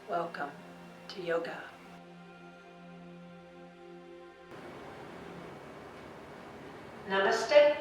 Welcome to yoga. Namaste.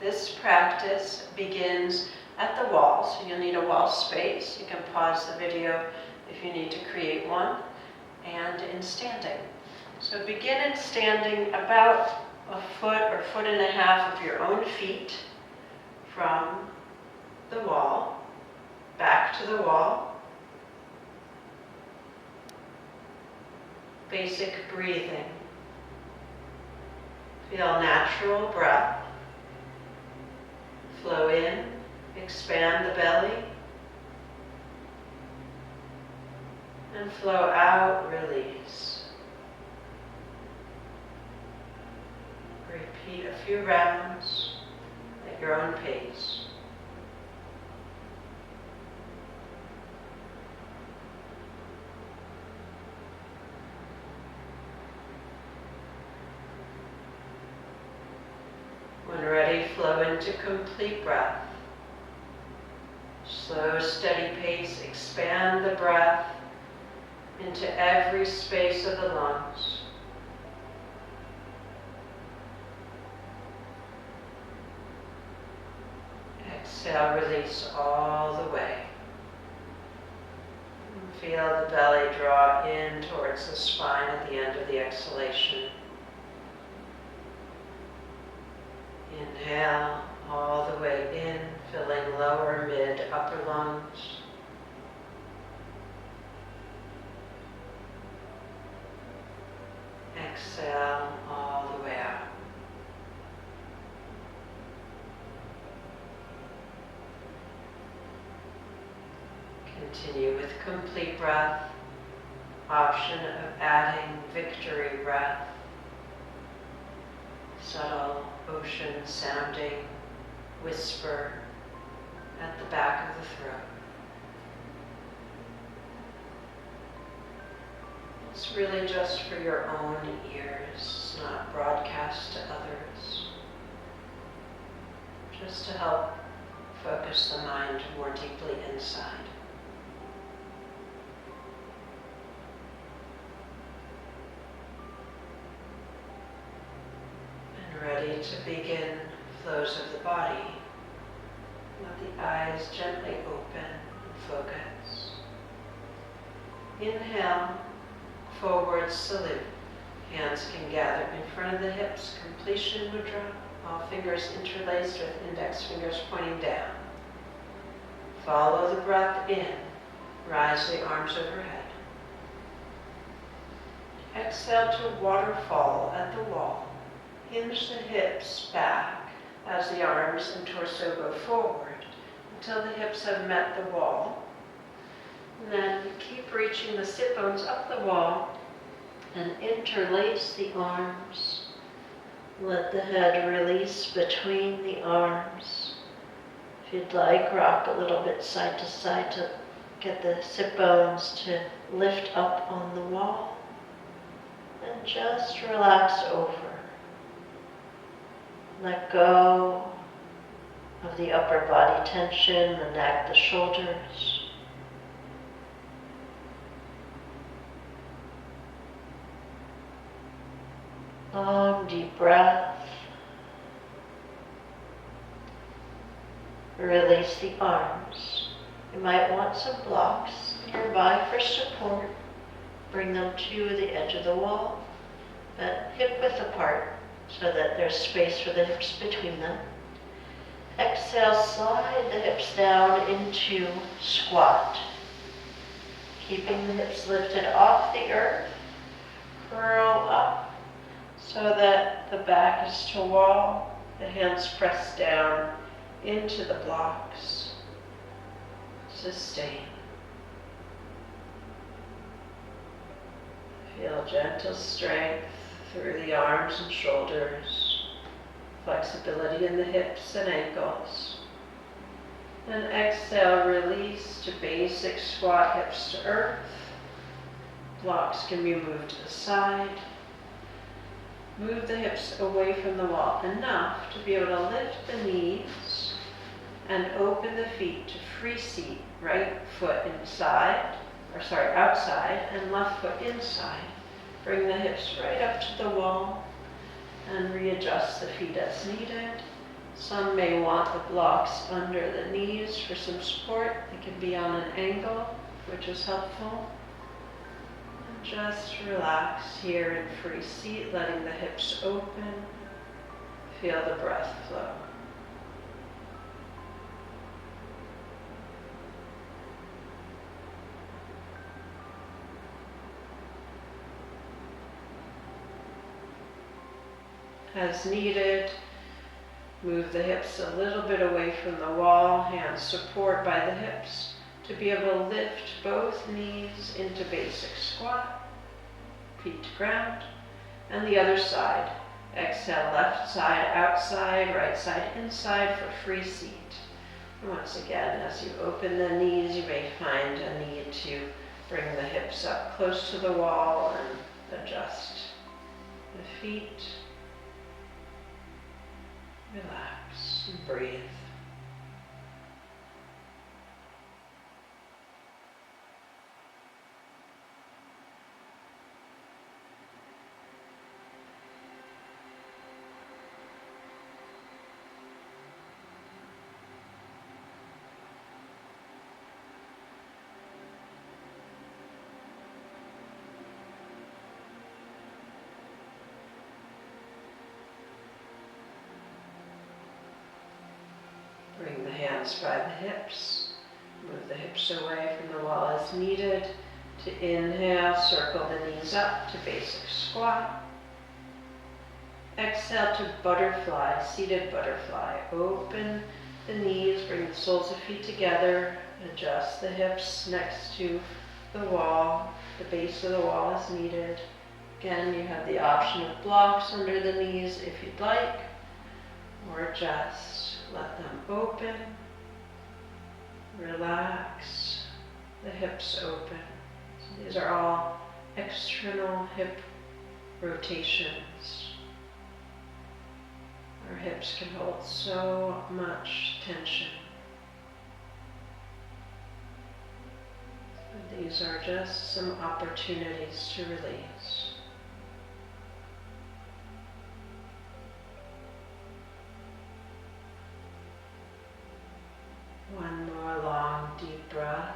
This practice begins at the wall, so you'll need a wall space. You can pause the video if you need to create one, and in standing. So begin in standing about a foot or foot and a half of your own feet from the wall, back to the wall. Basic breathing. Feel natural breath. Flow in, expand the belly, and flow out, release. Repeat a few rounds at your own pace. When ready, flow into complete breath. Slow, steady pace, expand the breath into every space of the lungs. Exhale, release all the way. And feel the belly draw in towards the spine at the end of the exhalation. Inhale all the way in, filling lower, mid, upper lungs. Exhale all the way out. Continue with complete breath. Option of adding victory breath. Subtle ocean sounding whisper at the back of the throat. It's really just for your own ears, not broadcast to others. Just to help focus the mind more deeply inside. Ready to begin flows of the body. Let the eyes gently open and focus. Inhale, forward salute. Hands can gather in front of the hips, completion mudra. All fingers interlaced with index fingers pointing down. Follow the breath in. Rise the arms overhead. Exhale to waterfall at the wall. Hinge the hips back as the arms and torso go forward until the hips have met the wall. And then keep reaching the sit bones up the wall and interlace the arms. Let the head release between the arms. If you'd like, rock a little bit side to side to get the sit bones to lift up on the wall. And just relax over. Let go of the upper body tension, the neck, the shoulders. Long, deep breath. Release the arms. You might want some blocks nearby for support. Bring them to the edge of the wall, but hip width apart, so that there's space for the hips between them. Exhale, slide the hips down into squat. Keeping the hips lifted off the earth, curl up so that the back is to wall, the hands press down into the blocks. Sustain. Feel gentle strength through the arms and shoulders, flexibility in the hips and ankles. And exhale, release to basic squat, hips to earth. Blocks can be moved to the side. Move the hips away from the wall enough to be able to lift the knees and open the feet to free seat, right foot inside, outside, and left foot inside. Bring the hips right up to the wall and readjust the feet as needed. Some may want the blocks under the knees for some support. They can be on an angle, which is helpful. And just relax here in free seat, letting the hips open. Feel the breath flow. As needed, move the hips a little bit away from the wall, hands support by the hips to be able to lift both knees into basic squat, feet to ground, and the other side. Exhale, left side outside, right side inside for free seat. And once again, as you open the knees, you may find a need to bring the hips up close to the wall and adjust the feet. Relax and breathe. Bring the hands by the hips. Move the hips away from the wall as needed. To inhale, circle the knees up to basic squat. Exhale to butterfly, seated butterfly. Open the knees, bring the soles of feet together. Adjust the hips next to the wall, the base of the wall as needed. Again, you have the option of blocks under the knees if you'd like, or just let them open, relax, the hips open. So these are all external hip rotations. Our hips can hold so much tension. So these are just some opportunities to release. One more long, deep breath.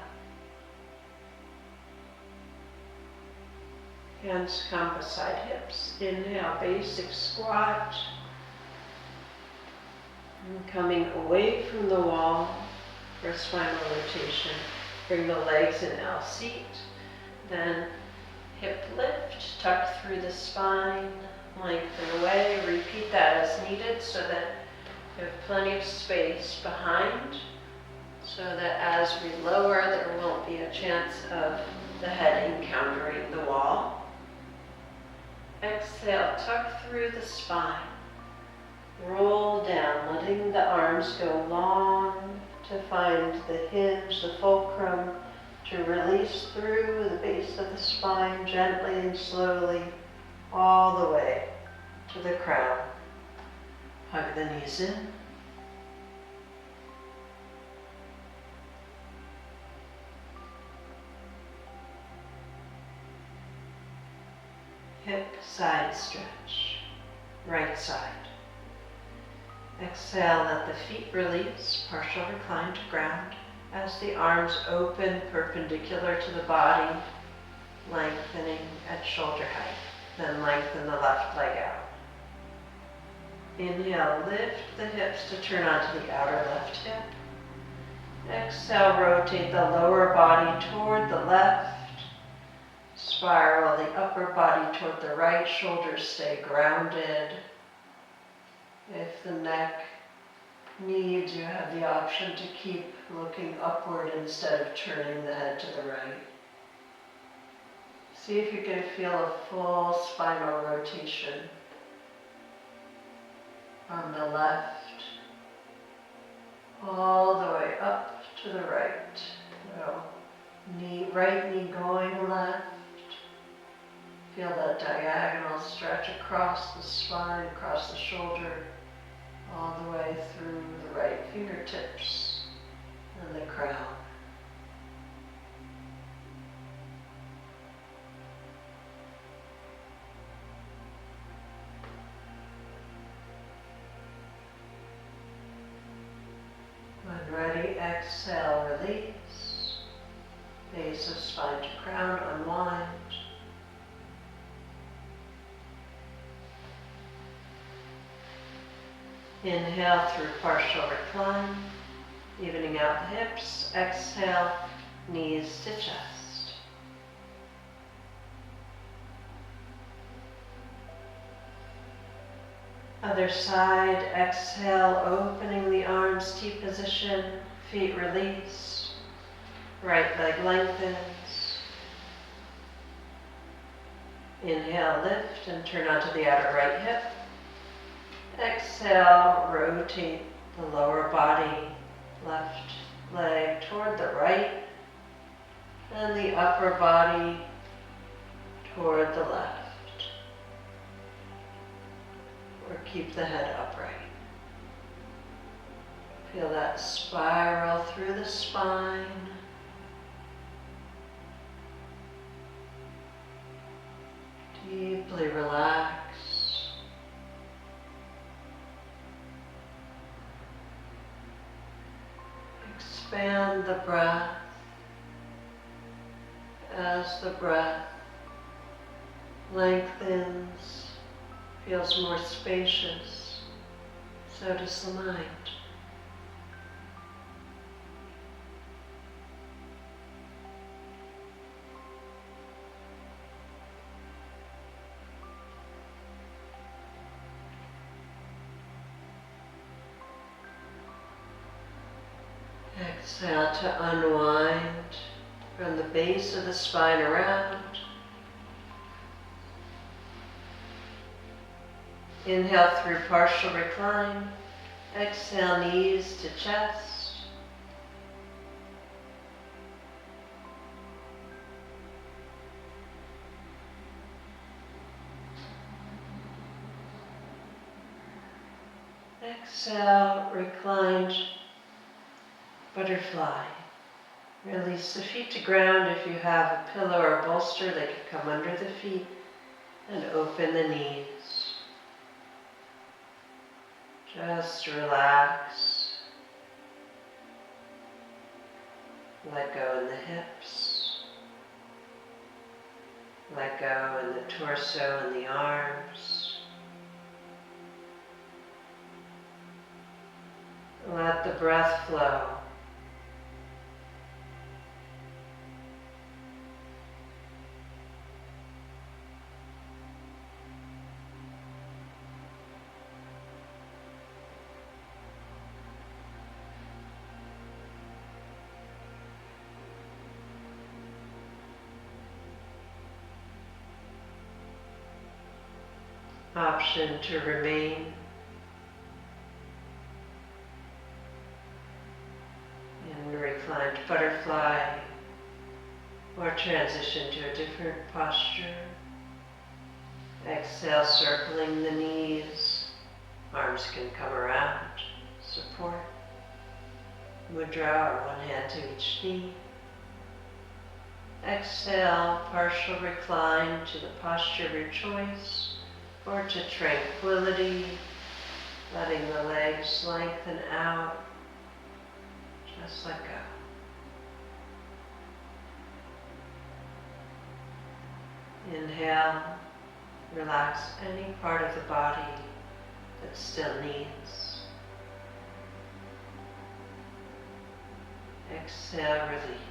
Hands come beside hips. Inhale, basic squat. And coming away from the wall for spinal rotation. Bring the legs in L seat. Then hip lift, tuck through the spine, lengthen away. Repeat that as needed so that you have plenty of space behind, so that as we lower, there won't be a chance of the head encountering the wall. Exhale, tuck through the spine. Roll down, letting the arms go long to find the hinge, the fulcrum, to release through the base of the spine gently and slowly all the way to the crown. Hug the knees in. Hip side stretch, right side. Exhale, let the feet release, partial recline to ground as the arms open perpendicular to the body, lengthening at shoulder height. Then lengthen the left leg out. Inhale, lift the hips to turn onto the outer left hip. Exhale, rotate the lower body toward the left. Spiral the upper body toward the right, shoulders stay grounded. If the neck needs, you have the option to keep looking upward instead of turning the head to the right. See if you can feel a full spinal rotation on the left, all the way up to the right. So, right knee going left. Feel that diagonal stretch across the spine, across the shoulder, all the way through the right fingertips and the crown. ready, exhale, release. Base of spine to crown, unwind. Inhale through partial recline, evening out the hips. Exhale, knees to chest. Other side, exhale, opening the arms, T position, feet release. Right leg lengthens. Inhale, lift and turn onto the outer right hip. Exhale, rotate the lower body, left leg toward the right, and the upper body toward the left. Or keep the head upright. Feel that spiral through the spine. Deeply relax. Expand the breath as the breath lengthens, feels more spacious, so does the mind. Exhale to unwind from the base of the spine around. Inhale through partial recline. Exhale, knees to chest. Exhale, reclined butterfly. Release the feet to ground. If you have a pillow or a bolster, they can come under the feet, and open the knees. Just relax. Let go in the hips. Let go in the torso and the arms. Let the breath flow. Option to remain in reclined butterfly or transition to a different posture. Exhale, circling the knees. Arms can come around, support. Mudra, or one hand to each knee. Exhale, partial recline to the posture of your choice, or to tranquility, letting the legs lengthen out. Just let go. Inhale, relax any part of the body that still needs. Exhale, release.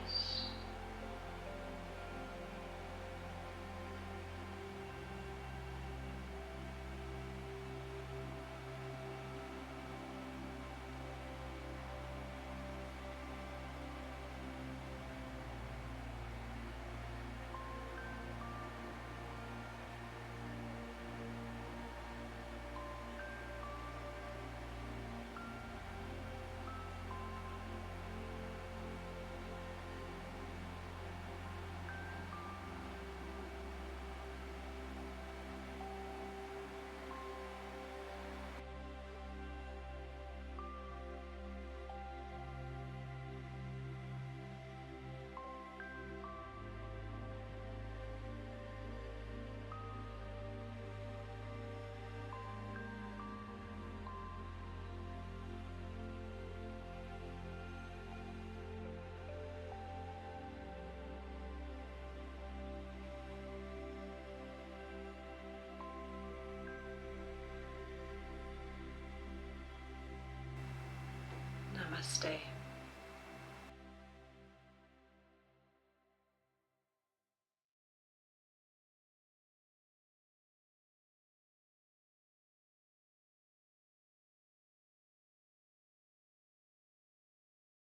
Namaste.